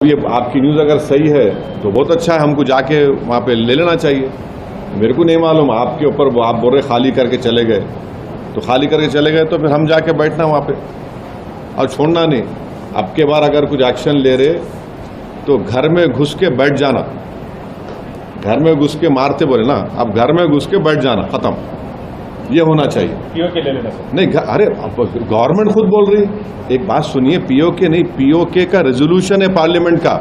ये आपकी न्यूज़ अगर सही है तो बहुत अच्छा है, हमको जाके वहाँ पे ले लेना चाहिए। मेरे को नहीं मालूम, आपके ऊपर वो आप बोल रहे खाली करके चले गए, तो खाली करके चले गए तो फिर हम जाके बैठना वहाँ पे और छोड़ना नहीं। अब के बार अगर कुछ एक्शन ले रहे तो घर में घुस के बैठ जाना, घर में घुस के मारते बोले ना, अब घर में घुस के बैठ जाना, खत्म, ये होना चाहिए। पीओके ले लेना सर। नहीं, अरे गवर्नमेंट खुद बोल रही, एक बात सुनिए, पीओके नहीं, पीओके का रेजोल्यूशन है पार्लियामेंट का,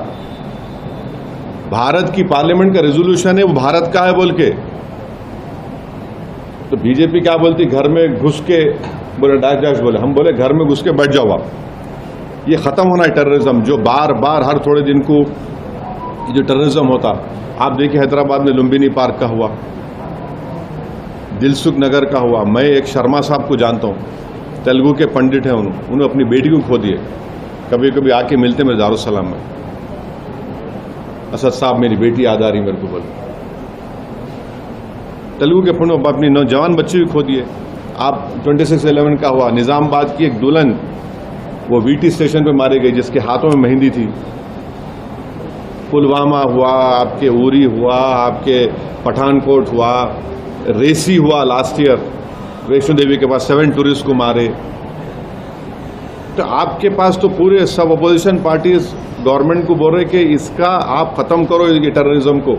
भारत की पार्लियामेंट का रेजोल्यूशन है, वो भारत का है बोल के। तो बीजेपी क्या बोलती, घर में घुस के बोले डैश डैश बोले, हम बोले घर में घुस के बैठ जाओ आप। ये खत्म होना है टेररिज्म, जो बार बार हर थोड़े दिन को जो टेररिज्म होता। आप देखिए हैदराबाद में लुम्बिनी पार्क का हुआ, दिलसुख नगर का हुआ। मैं एक शर्मा साहब को जानता हूँ, तेलुगु के पंडित हैं, उन्होंने अपनी बेटी को खो दिए। कभी कभी आके मिलते मेरे दारुसलाम में, असद साहब मेरी बेटी याद आ रही मेरे को, बोले तेलुगु के पंडित अपनी नौजवान बच्चे भी खो दिए। आप 26/11 का हुआ, निजामाबाद की एक दुल्हन वो वीटी स्टेशन पे मारी गई जिसके हाथों में मेहंदी थी। पुलवामा हुआ, आपके उरी हुआ, आपके पठानकोट हुआ, रेसी हुआ लास्ट ईयर, वैष्णो देवी के पास 7 टूरिस्ट को मारे। तो आपके पास तो पूरे सब अपोजिशन पार्टीज गवर्नमेंट को बोल रहे कि इसका आप खत्म करो ये टेररिज्म को।